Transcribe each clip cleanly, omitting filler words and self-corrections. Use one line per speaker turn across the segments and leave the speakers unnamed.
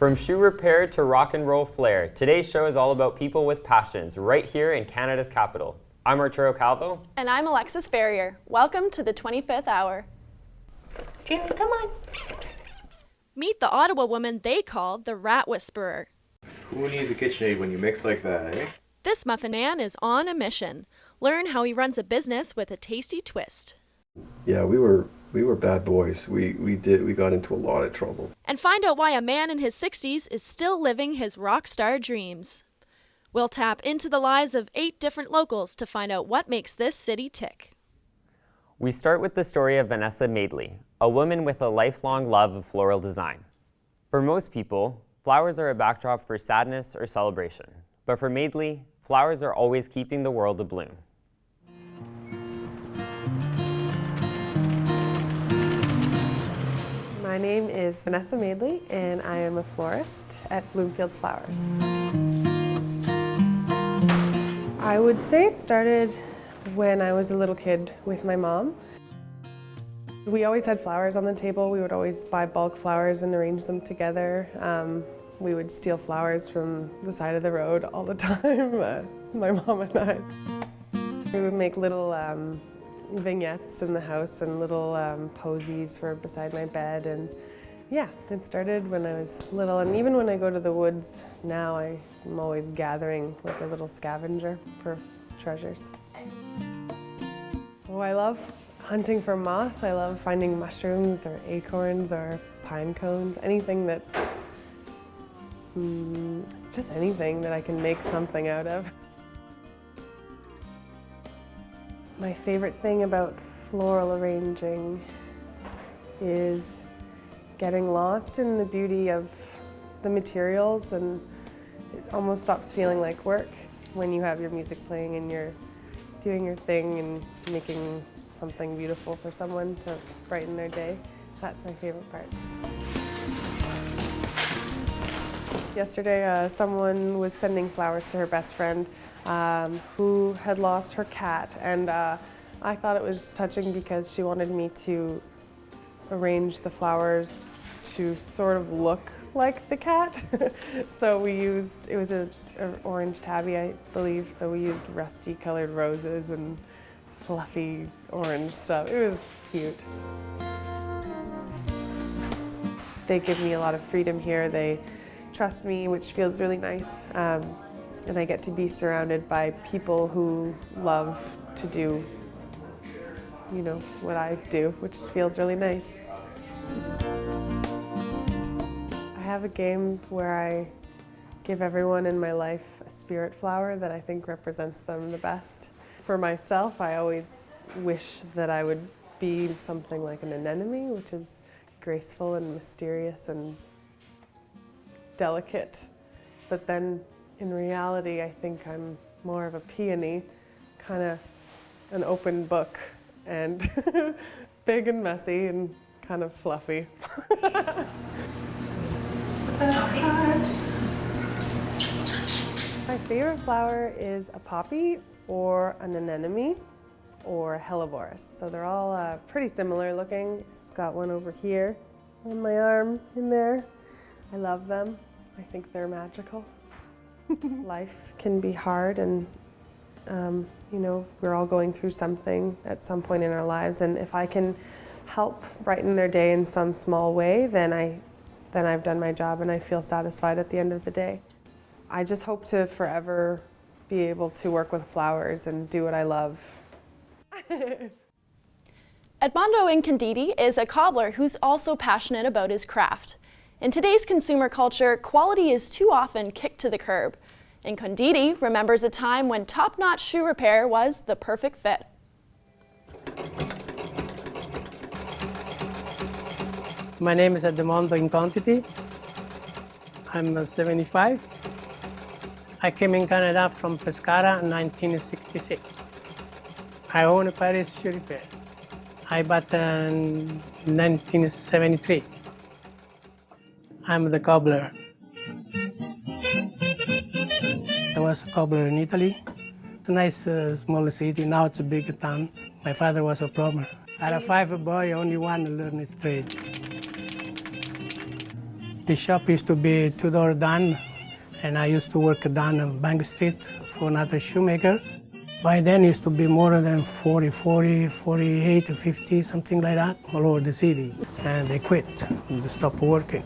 From shoe repair to rock and roll flair, today's show is all about people with passions right here in Canada's capital. I'm Arturo Calvo.
And I'm Alexis Ferrier. Welcome to the 25th Hour.
Jerry, come on.
Meet the Ottawa woman they call the Rat Whisperer.
Who needs a KitchenAid when you mix like that, eh?
This muffin man is on a mission. Learn how he runs a business with a tasty twist.
Yeah, we were bad boys. We got into a lot of trouble.
And find out why a man in his 60s is still living his rock star dreams. We'll tap into the lives of 8 different locals to find out what makes this city tick.
We start with the story of Vanessa Madeley, a woman with a lifelong love of floral design. For most people, flowers are a backdrop for sadness or celebration. But for Madeley, flowers are always keeping the world abloom.
My name is Vanessa Madeley, and I am a florist at Bloomfield's Flowers. I would say it started when I was a little kid with my mom. We always had flowers on the table. We would always buy bulk flowers and arrange them together. We would steal flowers from the side of the road all the time, my mom and I. We would make little vignettes in the house and little posies for beside my bed, and yeah, it started when I was little, and even when I go to the woods now, I'm always gathering like a little scavenger for treasures. Oh, I love hunting for moss. I love finding mushrooms or acorns or pine cones, anything that's just anything that I can make something out of. My favorite thing about floral arranging is getting lost in the beauty of the materials, and it almost stops feeling like work when you have your music playing and you're doing your thing and making something beautiful for someone to brighten their day. That's my favorite part. Yesterday, someone was sending flowers to her best friend who had lost her cat, and I thought it was touching because she wanted me to arrange the flowers to sort of look like the cat. So it was an orange tabby, I believe, so we used rusty colored roses and fluffy orange stuff. It was cute. They give me a lot of freedom here. They trust me, which feels really nice. And I get to be surrounded by people who love to do, you know, what I do, which feels really nice. I have a game where I give everyone in my life a spirit flower that I think represents them the best. For myself, I always wish that I would be something like an anemone, which is graceful and mysterious and delicate. But then in reality, I think I'm more of a peony, kind of an open book, and big and messy and kind of fluffy.
This is the best part.
My favorite flower is a poppy or an anemone or a helleborus. So they're all pretty similar looking. Got one over here on my arm in there. I love them. I think they're magical. Life can be hard, and you know, we're all going through something at some point in our lives, and if I can help brighten their day in some small way, then I've done my job and I feel satisfied at the end of the day. I just hope to forever be able to work with flowers and do what I love.
Edmondo Incanditi is a cobbler who's also passionate about his craft. In today's consumer culture, quality is too often kicked to the curb. Incanditi remembers a time when top-notch shoe repair was the perfect fit.
My name is Edmondo Incanditi. I'm 75. I came in Canada from Pescara in 1966. I own a Paris shoe repair. I bought in 1973. I'm the cobbler. I was a cobbler in Italy. It's a nice small city. Now it's a big town. My father was a plumber. Out of 5 boys, only one learned his trade. The shop used to be two-door down, and I used to work down on Bank Street for another shoemaker. By then, it used to be more than 48, 50, something like that, all over the city. And they quit, they stopped working.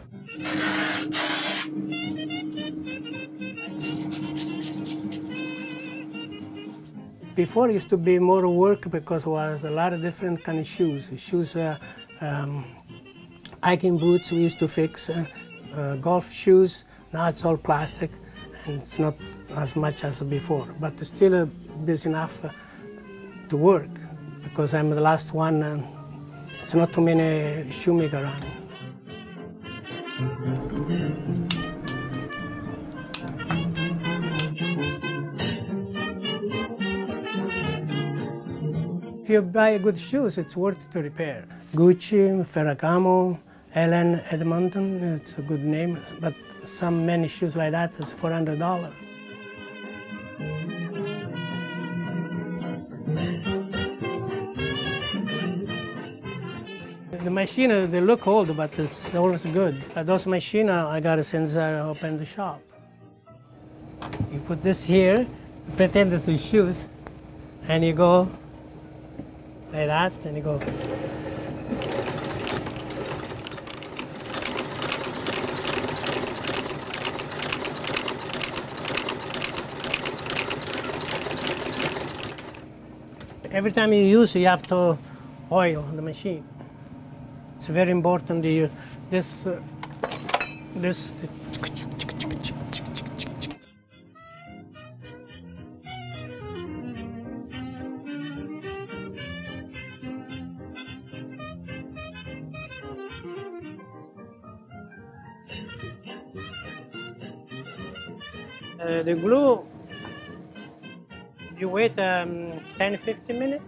Before, it used to be more work because it was a lot of different kind of shoes. Hiking boots we used to fix, golf shoes. Now it's all plastic, and it's not as much as before. But it's still busy enough to work because I'm the last one, and it's not too many shoemakers around. If you buy good shoes, it's worth it to repair. Gucci, Ferragamo, Allen, Edmonton, it's a good name, but many shoes like that is $400. The machine, they look old, but it's always good. Those machines I got it since I opened the shop. You put this here, pretend this is shoes, and you go like that, and you go. Every time you use, you have to oil the machine. It's very important. This. The glue, you wait 10-15 minutes,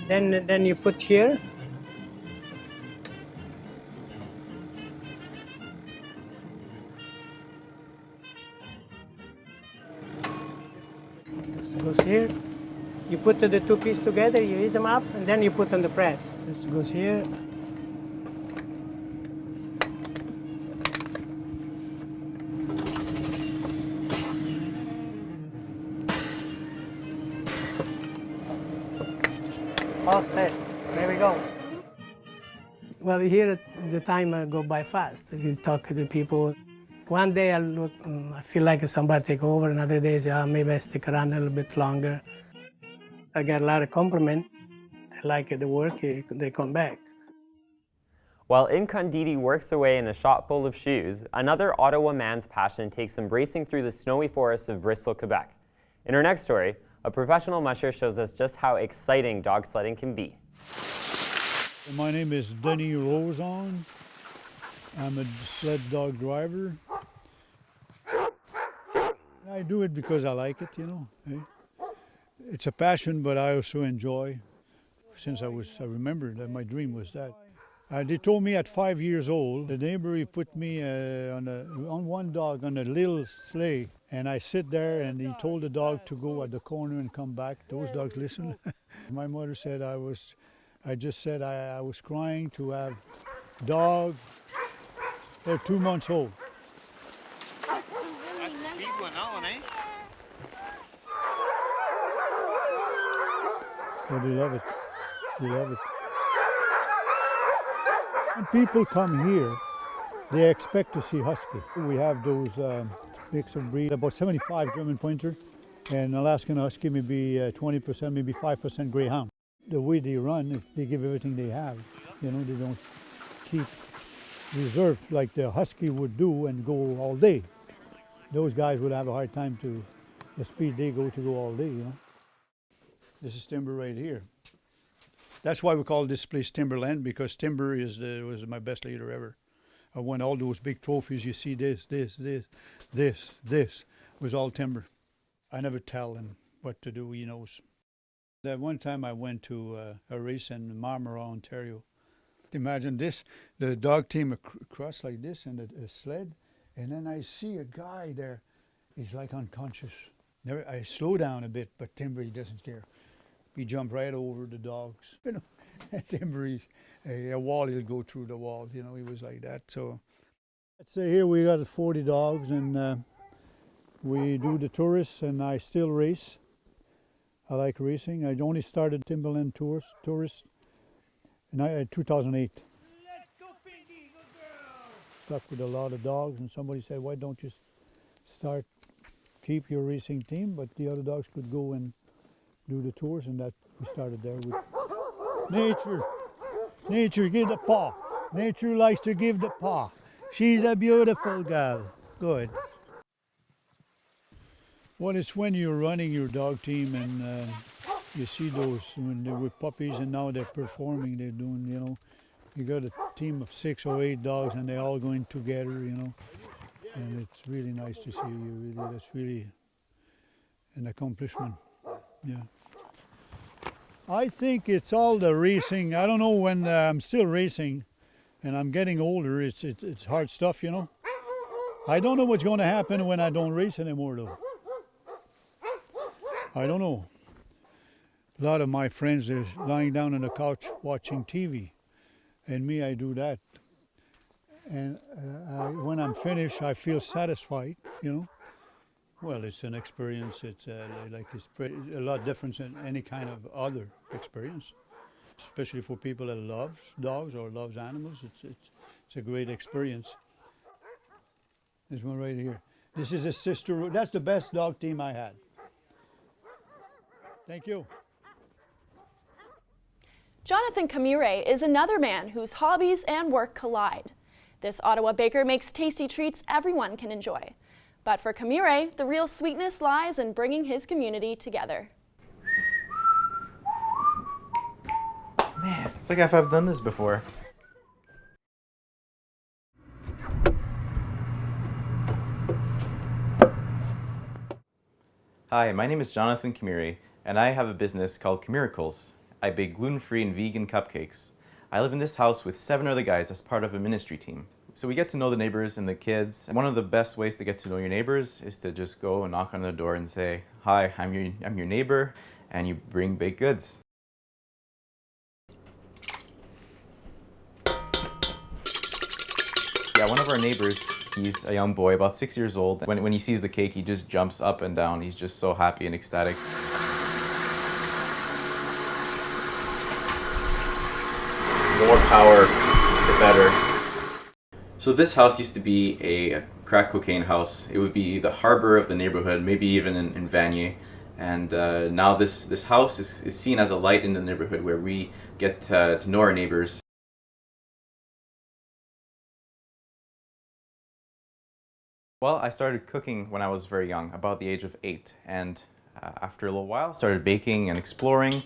then you put here. This goes here. You put the two pieces together, you heat them up, and then you put on the press. This goes here. All set. There we go. Well, here the time go by fast. You talk to the people. One day I feel like somebody take over. Another day, maybe I stick around a little bit longer. I get a lot of compliment. They like the work. They come back.
While Nkonditi works away in a shop full of shoes, another Ottawa man's passion takes him racing through the snowy forests of Bristol, Quebec. In our next story, a professional musher shows us just how exciting dog sledding can be.
My name is Denny Roson. I'm a sled dog driver. I do it because I like it, you know. It's a passion, but I also enjoy. Since I remember that my dream was that. They told me at 5 years old, the neighbor he put me on one dog on a little sleigh, and I sit there, and he told the dog to go at the corner and come back. Those dogs listen. My mother said I was crying to have dog. They're 2 months old.
That's a speed one, that one, eh?
Oh, they love it. They love it. When people come here, they expect to see husky. We have those mix of breed, about 75 German Pointer, and Alaskan Husky, maybe 20%, maybe 5% Greyhound. The way they run, if they give everything they have, you know, they don't keep reserve like the Husky would do and go all day. Those guys would have a hard time to the speed they go to go all day, you know. This is Timber right here. That's why we call this place Timberland, because Timber was my best leader ever. I won all those big trophies. You see this was all Timber. I never tell him what to do, he knows. That one time I went to a race in Marmora, Ontario. Imagine this, the dog came across like this in a sled, and then I see a guy there, he's like unconscious. I slow down a bit, but Timber, he doesn't care. He jumped right over the dogs, you know. Timber, a wall, he'll go through the wall, you know, he was like that. So Let's say here we got 40 dogs, and we do the tourists, and I still race. I like racing. I only started Timberland tourist in 2008. Stuck with a lot of dogs, and somebody said, why don't you keep your racing team, but the other dogs could go and do the tours, and that we started there with Nature. Nature, give the paw. Nature likes to give the paw. She's a beautiful girl. Good. Well, it's when you're running your dog team and you see those when they were puppies and now they're performing, they're doing, you got a team of 6 or 8 dogs and they're all going together, and it's really nice to see. That's really an accomplishment. Yeah. I think it's all the racing. I don't know, when I'm still racing and I'm getting older, it's hard stuff, I don't know what's going to happen when I don't race anymore, though. I don't know. A lot of my friends are lying down on the couch watching TV, and me, I do that. And when I'm finished, I feel satisfied, Well, it's an experience. It's a lot different than any kind of other experience, especially for people that love dogs or loves animals. It's a great experience. This one right here. This is a sister. That's the best dog team I had. Thank you.
Jonathan Camure is another man whose hobbies and work collide. This Ottawa baker makes tasty treats everyone can enjoy. But for Camure, the real sweetness lies in bringing his community together.
Man, it's like I've done this before. Hi, my name is Jonathan Camure, and I have a business called Camiracles. I bake gluten-free and vegan cupcakes. I live in this house with 7 other guys as part of a ministry team. So we get to know the neighbors and the kids. And one of the best ways to get to know your neighbors is to just go and knock on their door and say, hi, I'm your neighbor, and you bring baked goods. Yeah, one of our neighbors, he's a young boy, about 6 years old. When he sees the cake, he just jumps up and down. He's just so happy and ecstatic. More power, the better. So this house used to be a crack cocaine house. It would be the harbor of the neighborhood, maybe even in Vanier. And now this house is seen as a light in the neighborhood where we get to know our neighbors. Well, I started cooking when I was very young, about the age of 8. And after a little while, started baking and exploring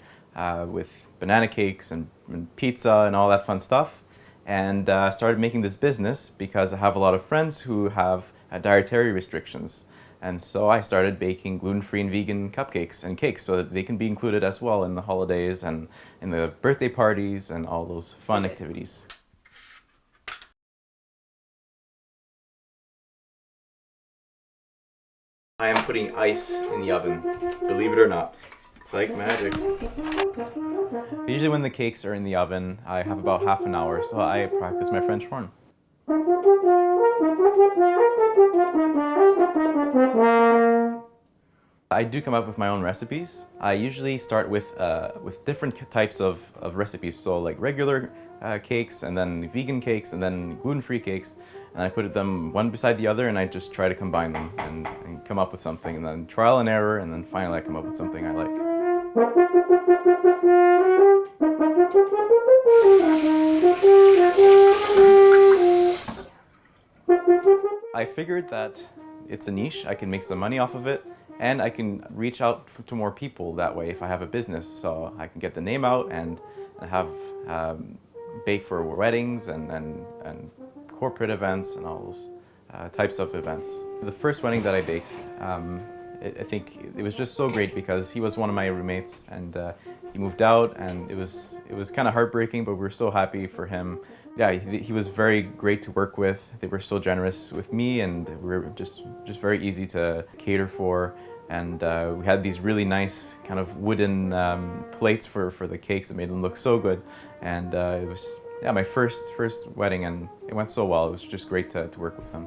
with banana cakes and pizza and all that fun stuff. And started making this business because I have a lot of friends who have dietary restrictions. And so I started baking gluten-free and vegan cupcakes and cakes so that they can be included as well in the holidays and in the birthday parties and all those fun activities. I am putting ice in the oven, believe it or not. It's like magic. Usually when the cakes are in the oven, I have about half an hour, so I practice my French horn. I do come up with my own recipes. I usually start with different types of recipes, so like regular cakes, and then vegan cakes, and then gluten-free cakes. And I put them one beside the other, and I just try to combine them and come up with something, and then trial and error, and then finally I come up with something I like. I figured that it's a niche, I can make some money off of it, and I can reach out to more people that way if I have a business. So I can get the name out and have bake for weddings and corporate events and all those types of events. The first wedding that I baked, I think it was just so great because he was one of my roommates, and he moved out, and it was kind of heartbreaking, but we were so happy for him. Yeah, he was very great to work with. They were so generous with me, and we were just very easy to cater for. And we had these really nice kind of wooden plates for the cakes that made them look so good. And it yeah, my first wedding, and it went so well. It was just great to work with him.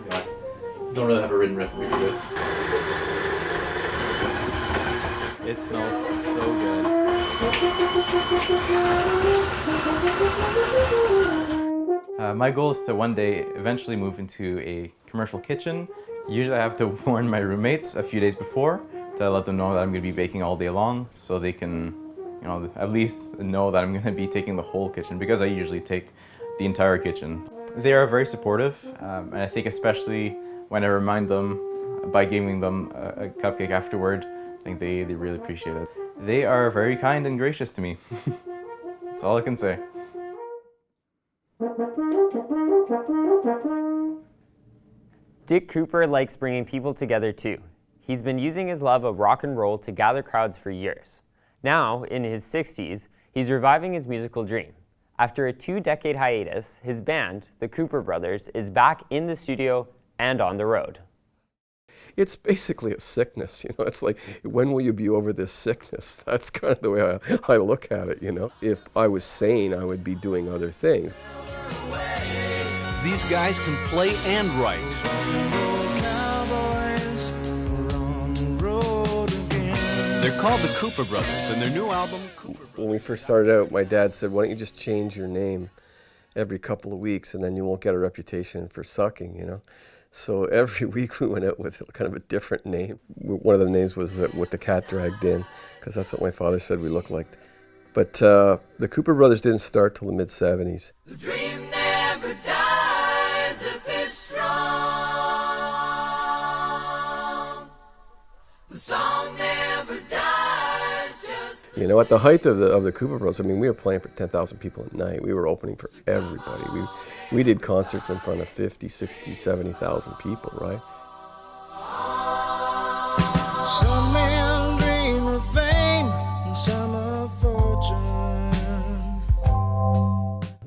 Yeah, don't really have a written recipe for this. It smells so good. My goal is to one day eventually move into a commercial kitchen. Usually I have to warn my roommates a few days before to let them know that I'm going to be baking all day long, so they can, you know, at least know that I'm going to be taking the whole kitchen, because I usually take the entire kitchen. They are very supportive, and I think especially when I remind them by giving them a cupcake afterward, I think they really appreciate it. They are very kind and gracious to me. That's all I can say.
Dick Cooper likes bringing people together too. He's been using his love of rock and roll to gather crowds for years. Now, in his 60s, he's reviving his musical dream. After a 2-decade hiatus, his band, the Cooper Brothers, is back in the studio and on the road.
It's basically a sickness, you know. It's like, when will you be over this sickness? That's kind of the way I look at it, you know. If I was sane, I would be doing other things.
These guys can play and write. They're called the Cooper Brothers, and their new album, Cooper Brothers.
When we first started out, my dad said, why don't you just change your name every couple of weeks, and then you won't get a reputation for sucking, you know. So every week we went out with kind of a different name. One of the names was With the Cat Dragged In, because that's what my father said we looked like. But the Cooper Brothers didn't start till the mid-70s.
The dream never dies if it's strong. The song never dies, just
you know, at the height of the Cooper Brothers, I mean, we were playing for 10,000 people a night. We were opening for everybody. We did concerts in front of 50, 60, 70,000 people, right?
some men dream of fame and some of fortune.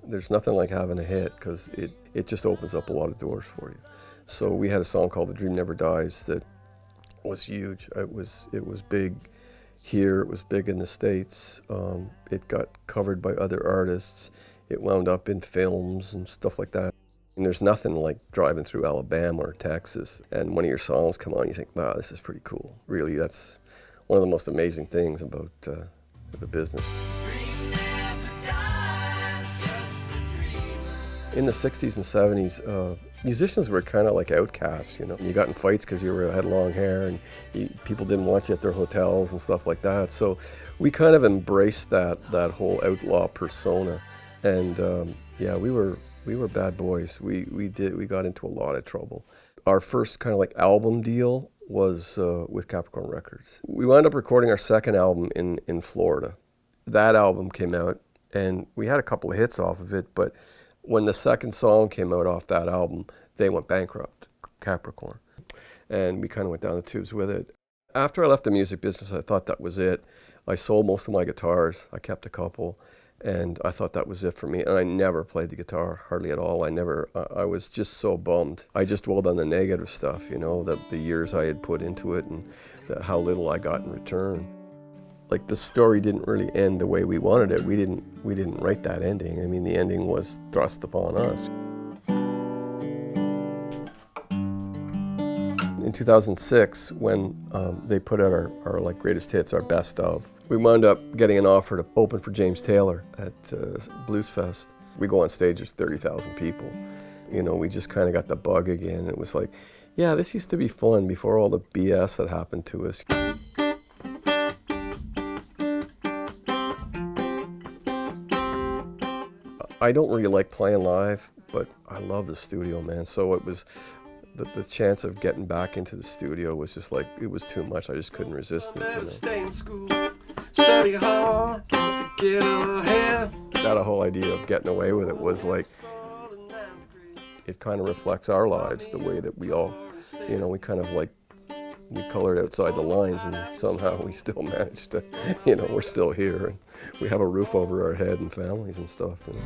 There's nothing like having a hit, because it just opens up a lot of doors for you. So we had a song called The Dream Never Dies that was huge. It was big here, it was big in the States. It got covered by other artists. It wound up in films and stuff like that. And there's nothing like driving through Alabama or Texas and one of your songs come on, you think, wow, this is pretty cool. Really, that's one of the most amazing things about the business. In the 60s and 70s, musicians were kind of like outcasts, you know. You got in fights because you had long hair, and people didn't want you at their hotels and stuff like that. So we kind of embraced that whole outlaw persona, and yeah, we were bad boys. We got into a lot of trouble. Our first kind of like album deal was with Capricorn Records. We wound up recording our second album in Florida. That album came out, and we had a couple of hits off of it, but when the second song came out off that album, they went bankrupt, Capricorn. And we kind of went down the tubes with it. After I left the music business, I thought that was it. I sold most of my guitars. I kept a couple, and I thought that was it for me. And I never played the guitar, hardly at all. I was just so bummed. I just dwelled on the negative stuff, you know, the years I had put into it and how little I got in return. Like, the story didn't really end the way we wanted it. We didn't write that ending. I mean, the ending was thrust upon us. In 2006, when they put out our like greatest hits, our best of, we wound up getting an offer to open for James Taylor at Blues Fest. We go on stage, there's 30,000 people. You know, we just kind of got the bug again. It was like, yeah, this used to be fun before all the BS that happened to us. I don't really like playing live, but I love the studio, man. So it was, the chance of getting back into the studio was just like, it was too much. I just couldn't resist it. You know? Stay in school, study hard to get ahead. That whole idea of getting away with it was like, it kind of reflects our lives, the way that we all, you know, we kind of like, we colored outside the lines, and somehow we still managed to, you know, we're still here, and we have a roof over our head and families and stuff. You know.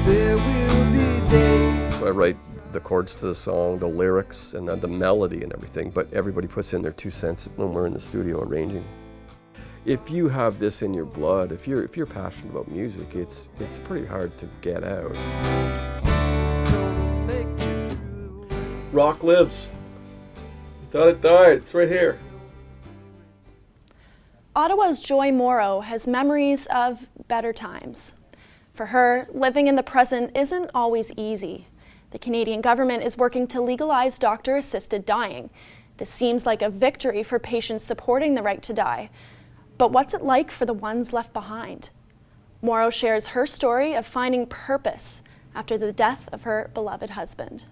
There will be days. So I write the chords to the song, the lyrics, and the melody and everything, but everybody puts in their 2 cents when we're in the studio arranging. If you have this in your blood, if you're passionate about music, it's pretty hard to get out. Rock lives. You thought it died. It's right here.
Ottawa's Joy Morrow has memories of better times. For her, living in the present isn't always easy. The Canadian government is working to legalize doctor-assisted dying. This seems like a victory for patients supporting the right to die. But what's it like for the ones left behind? Morrow shares her story of finding purpose after the death of her beloved husband.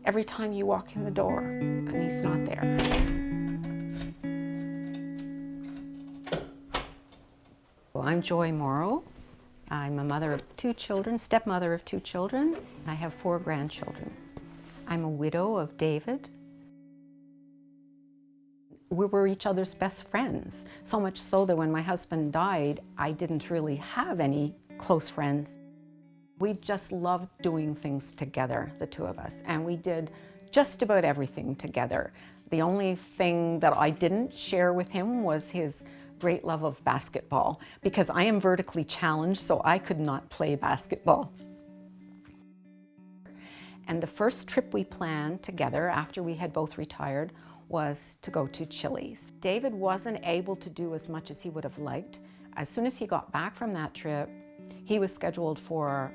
Every time you walk in the door and he's not there. Well, I'm Joy Morrow. I'm a mother of 2 children, stepmother of 2 children. I have 4 grandchildren. I'm a widow of David. We were each other's best friends, so much so that when my husband died, I didn't really have any close friends. We just loved doing things together, the 2 of us, and we did just about everything together. The only thing that I didn't share with him was his great love of basketball, because I am vertically challenged, so I could not play basketball. And the first trip we planned together after we had both retired was to go to Chili's. David wasn't able to do as much as he would have liked. As soon as he got back from that trip, he was scheduled for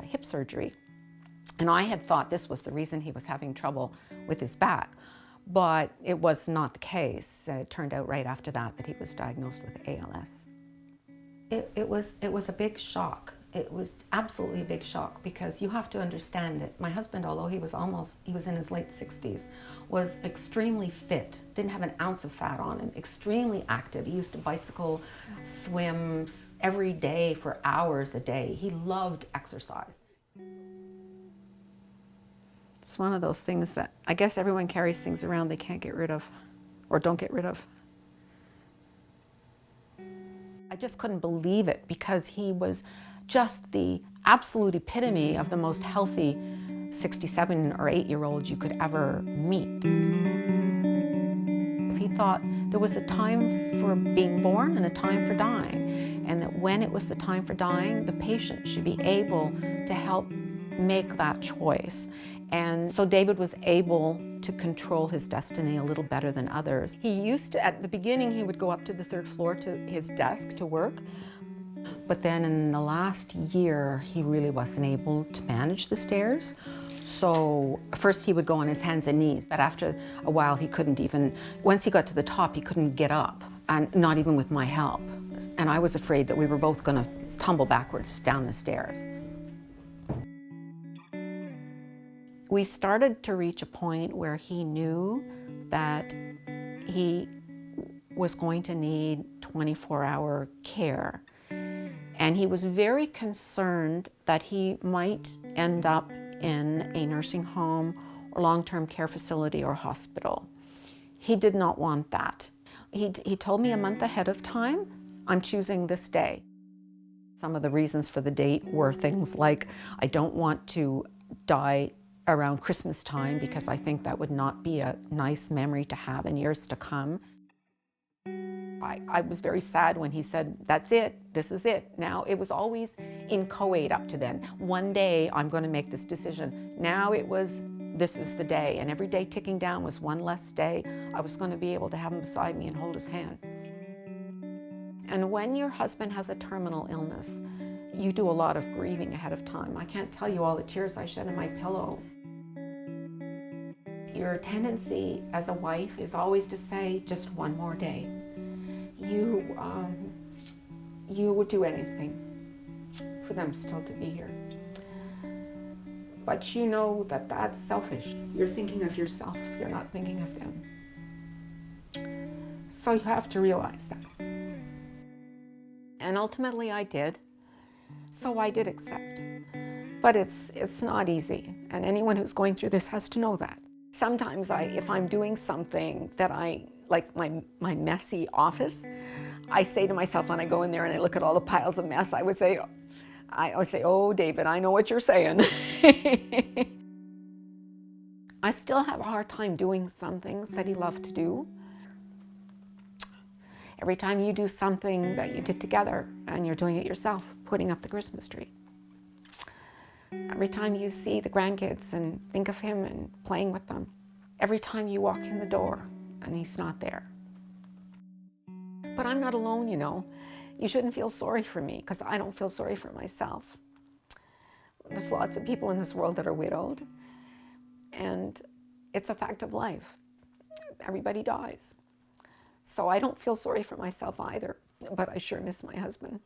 hip surgery. And I had thought this was the reason he was having trouble with his back, but it was not the case. It turned out right after that that he was diagnosed with ALS. It was a big shock. It was absolutely a big shock, because you have to understand that my husband, although he was in his late 60s, was extremely fit, didn't have an ounce of fat on him, extremely active. He used to bicycle, swim every day for hours a day. He loved exercise. It's one of those things that I guess everyone carries things around they can't get rid of, or don't get rid of. I just couldn't believe it, because he was just the absolute epitome of the most healthy 67 or 8-year-old you could ever meet. He thought there was a time for being born and a time for dying, and that when it was the time for dying, the patient should be able to help make that choice. And so David was able to control his destiny a little better than others. He used to, at the beginning, he would go up to the 3rd floor to his desk to work. But then in the last year, he really wasn't able to manage the stairs. So first he would go on his hands and knees, but after a while he couldn't even, once he got to the top, he couldn't get up, and not even with my help. And I was afraid that we were both gonna tumble backwards down the stairs. We started to reach a point where he knew that he was going to need 24-hour care. And he was very concerned that he might end up in a nursing home or long-term care facility or hospital. He did not want that. He told me a month ahead of time, I'm choosing this day. Some of the reasons for the date were things like, I don't want to die around Christmas time because I think that would not be a nice memory to have in years to come. I was very sad when he said, that's it, this is it. Now, it was always inchoate up to then. One day, I'm going to make this decision. Now it was, this is the day. And every day ticking down was one less day. I was going to be able to have him beside me and hold his hand. And when your husband has a terminal illness, you do a lot of grieving ahead of time. I can't tell you all the tears I shed on my pillow. Your tendency as a wife is always to say, just one more day. You would do anything for them still to be here. But you know that that's selfish. You're thinking of yourself, you're not thinking of them. So you have to realize that. And ultimately I did. So I did accept. But it's not easy. And anyone who's going through this has to know that. Sometimes if I'm doing something that like my messy office, I say to myself when I go in there and I look at all the piles of mess, I would say, I always say, oh, David, I know what you're saying. I still have a hard time doing some things that he loved to do. Every time you do something that you did together and you're doing it yourself, putting up the Christmas tree. Every time you see the grandkids and think of him and playing with them. Every time you walk in the door and he's not there. But I'm not alone, you know. You shouldn't feel sorry for me because I don't feel sorry for myself. There's lots of people in this world that are widowed, and it's a fact of life. Everybody dies. So I don't feel sorry for myself either, but I sure miss my husband.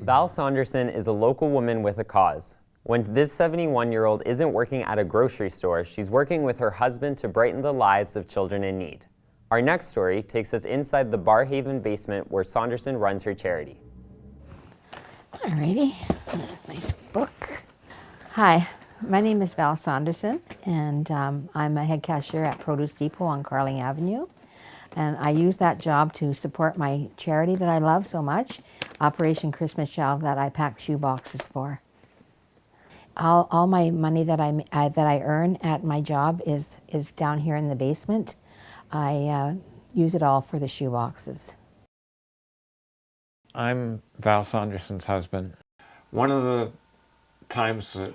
Val Saunderson is a local woman with a cause. When this 71-year-old isn't working at a grocery store, she's working with her husband to brighten the lives of children in need. Our next story takes us inside the Barhaven basement where Saunderson runs her charity.
Alrighty, nice book. Hi, my name is Val Saunderson, and I'm a head cashier at Produce Depot on Carleton Avenue. And I use that job to support my charity that I love so much, Operation Christmas Child, that I pack shoe boxes for. All my money that I earn at my job is down here in the basement. I use it all for the shoe boxes.
I'm Val Saunderson's husband. One of the times that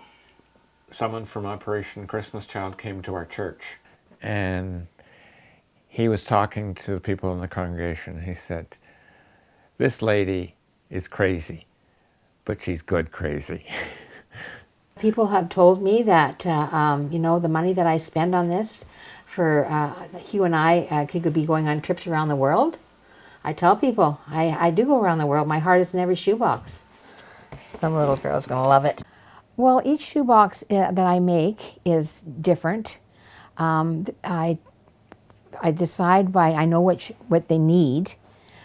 someone from Operation Christmas Child came to our church, and he was talking to the people in the congregation. He said, "This lady is crazy, but she's good crazy."
People have told me that, you know, the money that I spend on this for Hugh and I could be going on trips around the world. I tell people, I do go around the world. My heart is in every shoebox.
Some little girl's gonna love it.
Well, each shoebox that I make is different. I decide I know what they need,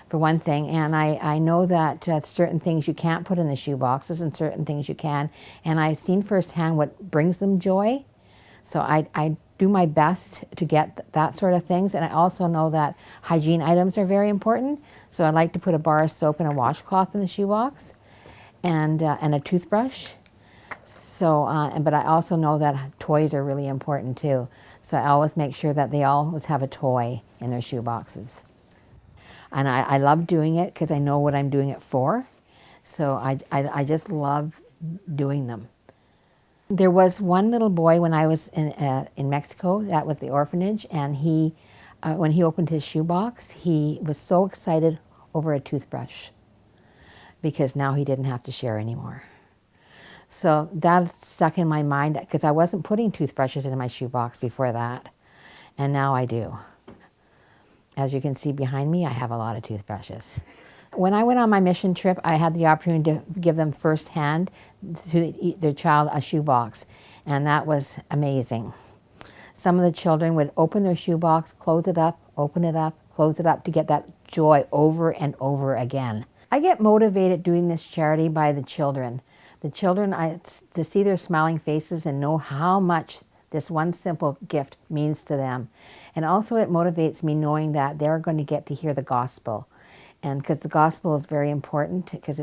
for one thing, and I know that certain things you can't put in the shoe boxes and certain things you can, and I've seen firsthand what brings them joy. So I do my best to get that sort of things, and I also know that hygiene items are very important, so I like to put a bar of soap and a washcloth in the shoebox, and a toothbrush. So, but I also know that toys are really important too. So I always make sure that they always have a toy in their shoe boxes. And I love doing it because I know what I'm doing it for. So I just love doing them. There was one little boy when I was in Mexico, that was the orphanage, and he, when he opened his shoebox, he was so excited over a toothbrush because now he didn't have to share anymore. So that stuck in my mind because I wasn't putting toothbrushes in my shoebox before that, and now I do. As you can see behind me, I have a lot of toothbrushes. When I went on my mission trip, I had the opportunity to give them firsthand to their child a shoebox, and that was amazing. Some of the children would open their shoebox, close it up, open it up, close it up to get that joy over and over again. I get motivated doing this charity by the children. The children, to see their smiling faces and know how much this one simple gift means to them. And also it motivates me knowing that they're going to get to hear the gospel. And because the gospel is very important, because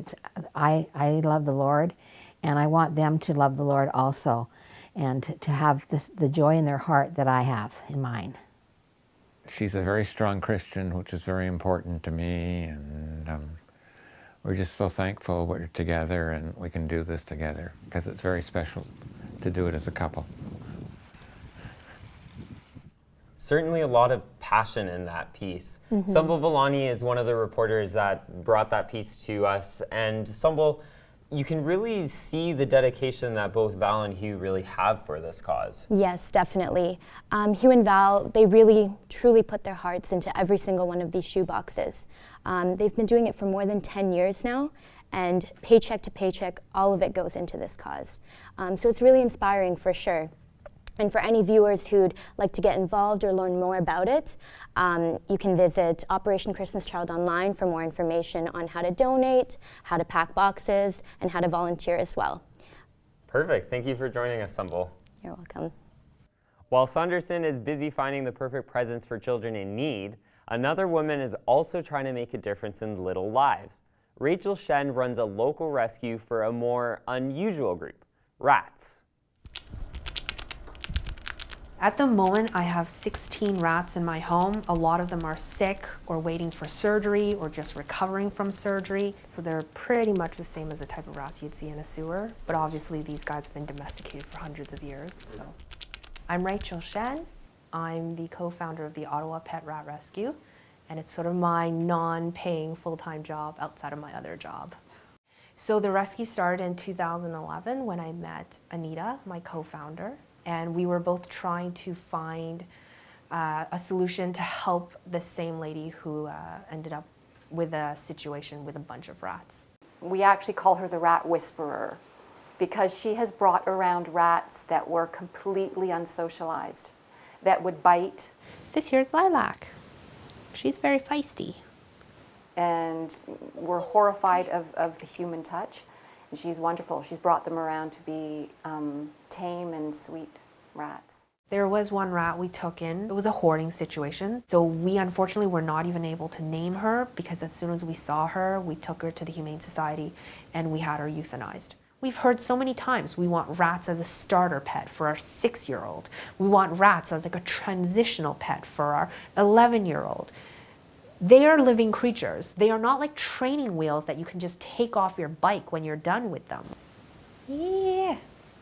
I love the Lord, and I want them to love the Lord also, and to have the joy in their heart that I have in mine.
She's a very strong Christian, which is very important to me, and we're just so thankful we're together and we can do this together, because it's very special to do it as a couple.
Certainly a lot of passion in that piece.
Mm-hmm.
Sumbul Villani is one of the reporters that brought that piece to us. And Sumbul, you can really see the dedication that both Val and Hugh really have for this cause.
Yes, definitely. Hugh and Val, they really, truly put their hearts into every single one of these shoe boxes. They've been doing it for more than 10 years now, and paycheck to paycheck, all of it goes into this cause. So it's really inspiring for sure. And for any viewers who'd like to get involved or learn more about it, you can visit Operation Christmas Child online for more information on how to donate, how to pack boxes, and how to volunteer as well.
Perfect. Thank you for joining us, Sumbul.
You're welcome.
While Saunderson is busy finding the perfect presents for children in need, another woman is also trying to make a difference in little lives. Rachel Shen runs a local rescue for a more unusual group, rats.
At the moment, I have 16 rats in my home. A lot of them are sick or waiting for surgery or just recovering from surgery. So they're pretty much the same as the type of rats you'd see in a sewer, but obviously these guys have been domesticated for hundreds of years. So I'm Rachel Shen. I'm the co-founder of the Ottawa Pet Rat Rescue, and it's sort of my non-paying full-time job outside of my other job. So the rescue started in 2011 when I met Anita, my co-founder, and we were both trying to find a solution to help the same lady who ended up with a situation with a bunch of rats.
We actually call her the rat whisperer because she has brought around rats that were completely unsocialized, that would bite.
This here's Lilac. She's very feisty.
And were horrified of the human touch. And she's wonderful. She's brought them around to be tame and sweet rats.
There was one rat we took in. It was a hoarding situation. So we unfortunately were not even able to name her because as soon as we saw her, we took her to the Humane Society and we had her euthanized. We've heard so many times we want rats as a starter pet for our 6-year-old. We want rats as like a transitional pet for our 11-year-old. They are living creatures. They are not like training wheels that you can just take off your bike when you're done with them. Yeah,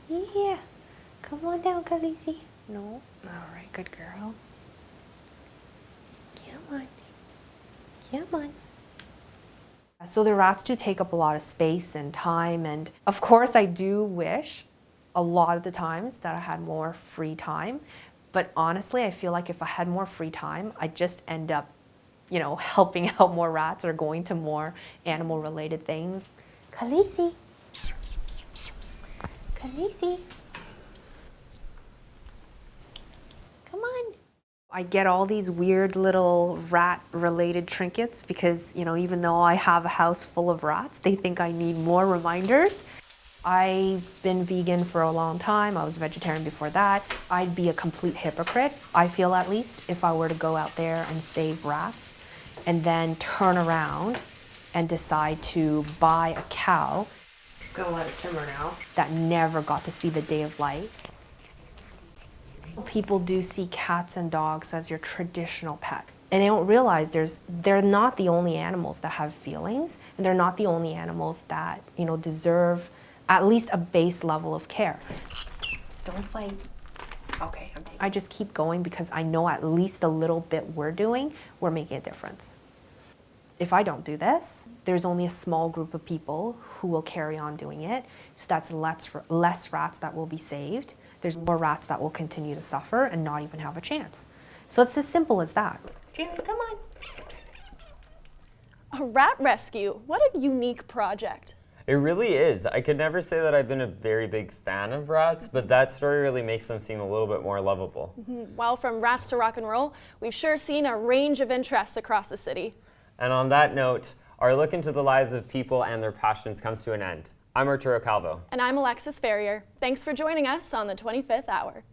yeah. Come on down, Khaleesi. No? All right, good girl. Come on. Come on. So the rats do take up a lot of space and time, and of course I do wish a lot of the times that I had more free time, but honestly I feel like if I had more free time I'd just end up, you know, helping out more rats or going to more animal related things. Khaleesi. Khaleesi. Come on. I get all these weird little rat related trinkets because, you know, even though I have a house full of rats, they think I need more reminders. I've been vegan for a long time. I was vegetarian before that. I'd be a complete hypocrite, I feel at least, if I were to go out there and save rats and then turn around and decide to buy a cow. Just gonna let it simmer now. That never got to see the day of light. People do see cats and dogs as your traditional pet. And they don't realize they're not the only animals that have feelings, and they're not the only animals that, you know, deserve at least a base level of care. Don't fight. Okay, I just keep going because I know at least the little bit we're doing, we're making a difference. If I don't do this, there's only a small group of people who will carry on doing it. So that's less rats that will be saved. There's more rats that will continue to suffer and not even have a chance. So it's as simple as that. Jerry, come on.
A rat rescue, what a unique project.
It really is. I could never say that I've been a very big fan of rats, but that story really makes them seem a little bit more lovable.
Well, from rats to rock and roll, we've sure seen a range of interests across the city.
And on that note, our look into the lives of people and their passions comes to an end. I'm Arturo Calvo.
And I'm Alexis Ferrier. Thanks for joining us on the 25th Hour.